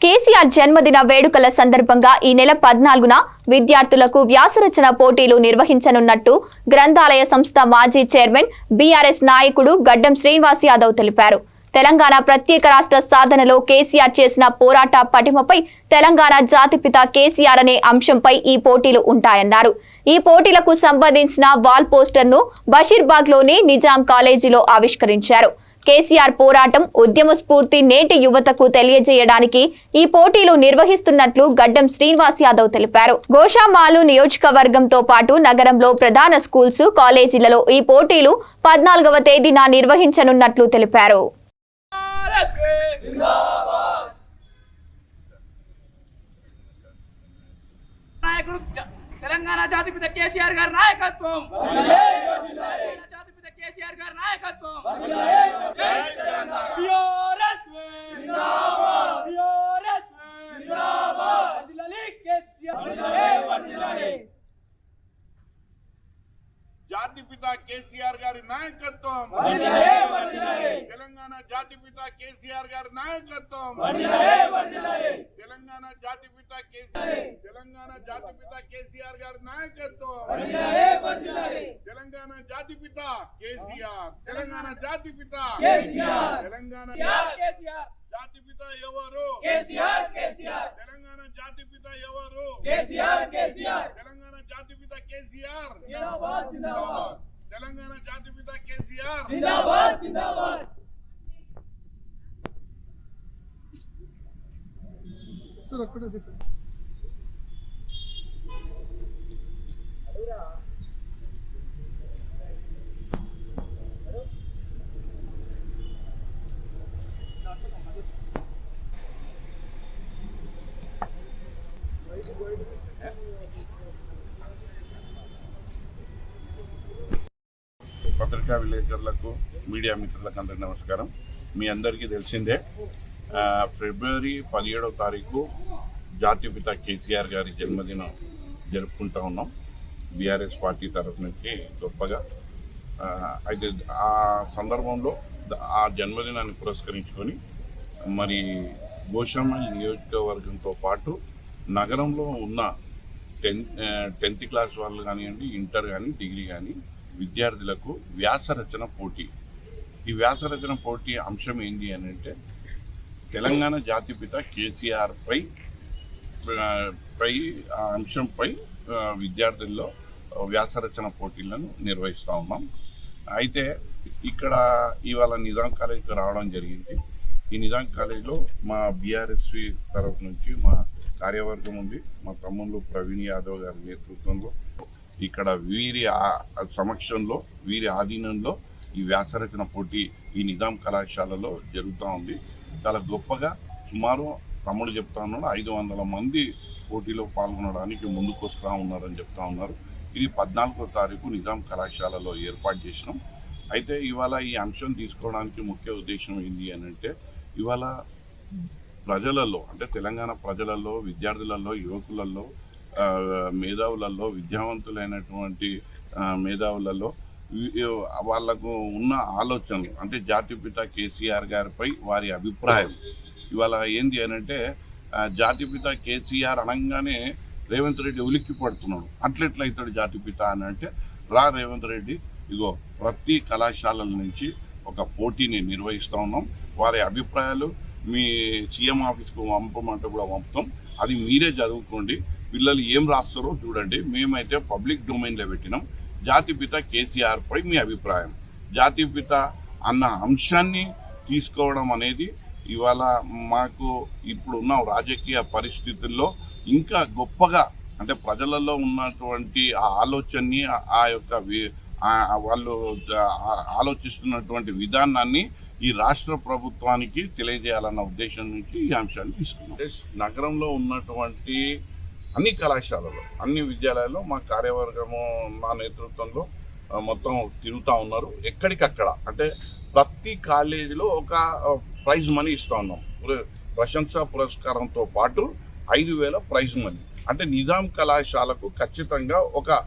కేసీఆర్ జన్మదిన వేడుకల సందర్భంగా ఈ నెల 14న విద్యార్థులకు వ్యాసరచన పోటీలు నిర్వహించనున్నట్టు గ్రంథాలయ సంస్థ మాజీ చైర్మన్ బీఆర్ఎస్ నాయకుడు గడ్డం శ్రీనివాస్ యాదవ్ తెలిపారు. తెలంగాణ ప్రత్యేక రాష్ట్ర సాధనలో కేసీఆర్ చేసిన పోరాట పటిమపై తెలంగాణ జాతిపిత కేసీఆర్ అనే అంశంపై ఈ పోటీలు ఉంటాయన్నారు. ఈ పోటీలకు సంబంధించిన వాల్ పోస్టర్ను బషీర్బాగ్లోని నిజాం కాలేజీలో ఆవిష్కరించారు. కేసీఆర్ పోరాటం ఉద్యమ స్ఫూర్తి నేటి యువతకు తెలియజేయడానికి ఈ పోటీలు నిర్వహిస్తున్నట్లు గడ్డం శ్రీనివాస్ యాదవ్ తెలిపారు. గోషామాలు నియోజకవర్గంతో పాటు నగరంలో ప్రధాన స్కూల్స్, కాలేజీలలో ఈ పోటీలు 14వ తేదీన నిర్వహించనున్నట్లు తెలిపారు. తెలంగాణ జాతిపిత కేసీఆర్ గారి నాయకత్వం, జాతిపిత కేసీఆర్ గారి నాయకత్వం. జాతిపిత కేసీఆర్ గారి నాయకత్వం, తెలంగాణ జాతిపిత కేసీఆర్ గారి నాయకత్వం, తెలంగాణ జాతిపిత తెలంగాణ జాతిపిత కేసీఆర్ గారి నాయకత్వం, తెలంగాణ జాతిపిత కేసీఆర్, తెలంగాణ జాతిపిత తెలంగాణ జాతిపిత ఎవరు? తెలంగాణ జాతిపిత ఎవరు? తెలంగాణ జాతిపిత కేసీఆర్, తెలంగాణ జాతిపిత కేసీఆర్. పత్రికా విలేకరులకు, మీడియా మిత్రులకు అందరికీ నమస్కారం. మీ అందరికీ తెలిసిందే, ఫిబ్రవరి 17వ తారీఖు జాతిపిత కేసీఆర్ గారి జన్మదినం జరుపుకుంటూ ఉన్నాం బీఆర్ఎస్ పార్టీ తరఫు నుంచి గొప్పగా. అయితే ఆ సందర్భంలో ఆ జన్మదినాన్ని పురస్కరించుకొని మరి గోషామాల్ నియోజకవర్గంతో పాటు నగరంలో ఉన్న 10th క్లాస్ వాళ్ళు కానివ్వండి, ఇంటర్ కానీ, డిగ్రీ కానీ విద్యార్థులకు వ్యాసరచన పోటీ. ఈ వ్యాసరచన పోటీ అంశం ఏంటి అని అంటే తెలంగాణ జాతిపిత కేసీఆర్ పై ఆ అంశంపై విద్యార్థుల్లో వ్యాసరచన పోటీలను నిర్వహిస్తూ ఉన్నాం. అయితే ఇక్కడ ఇవాళ నిజాం కాలేజీకి రావడం జరిగింది. ఈ నిజాం కాలేజీలో మా బీఆర్ఎస్వి తరఫు నుంచి మా కార్యవర్గం ఉంది. మా తమ్ముళ్ళు ప్రవీణ్ యాదవ్ గారి నేతృత్వంలో ఇక్కడ వీరి సమక్షంలో, వీరి ఆధీనంలో ఈ వ్యాసరచన పోటీ ఈ నిజాం కళాశాలలో జరుగుతూ ఉంది. చాలా గొప్పగా సుమారు తమ్ముడు చెప్తా ఉన్నాడు 500 మంది పోటీలో పాల్గొనడానికి ముందుకు వస్తూ ఉన్నారని చెప్తా ఉన్నారు. ఇది 14వ తారీఖు నిజాం కళాశాలలో ఏర్పాటు చేసినాం. అయితే ఇవాళ ఈ అంశం తీసుకోవడానికి ముఖ్య ఉద్దేశం ఏంటి అని అంటే ఇవాళ ప్రజలలో, అంటే తెలంగాణ ప్రజలలో, విద్యార్థులలో, యువకులలో, మేధావులలో, విద్యావంతులైనటువంటి మేధావులలో వాళ్లకు ఉన్న ఆలోచనలు, అంటే జాతిపిత కేసీఆర్ గారిపై వారి అభిప్రాయం. ఇవాళ ఏంది అని అంటే జాతిపిత కేసీఆర్ అనగానే రేవంత్ రెడ్డి ఉలిక్కి పడుతున్నాడు. అట్లెట్లయితాడు జాతిపిత అని అంటే, రేవంత్ రెడ్డి ఇగో ప్రతి కళాశాలల నుంచి ఒక పోటీని నిర్వహిస్తూ ఉన్నాం. వారి అభిప్రాయాలు మీ సీఎం ఆఫీస్కు పంపమంటే కూడా పంపుతాం. అది మీరే చదువుకోండి, పిల్లలు ఏం రాస్తారో చూడండి. మేమైతే పబ్లిక్ డొమైన్లో పెట్టినాం. జాతిపిత కేసీఆర్ పై మీ అభిప్రాయం, జాతిపిత అన్న అంశాన్ని తీసుకోవడం అనేది ఇవాళ మాకు ఇప్పుడున్న రాజకీయ పరిస్థితుల్లో ఇంకా గొప్పగా, అంటే ప్రజలలో ఉన్నటువంటి ఆ ఆలోచనని, ఆ యొక్క వాళ్ళు ఆలోచిస్తున్నటువంటి విధానాన్ని ఈ రాష్ట్ర ప్రభుత్వానికి తెలియజేయాలన్న ఉద్దేశం నుంచి ఈ అంశాన్ని తీసుకున్నాం. నగరంలో ఉన్నటువంటి అన్ని కళాశాలలో, అన్ని విద్యాలయాల్లో మా కార్యవర్గము, మా నేతృత్వంలో మొత్తం తిరుగుతూ ఉన్నారు. ఎక్కడికక్కడ, అంటే ప్రతి కాలేజీలో ఒక ప్రైజ్ మనీ ఇస్తూ ఉన్నాం. ప్రశంసా పురస్కారంతో పాటు 5,000 ప్రైజ్ మనీ. అంటే నిజాం కళాశాలకు ఖచ్చితంగా ఒక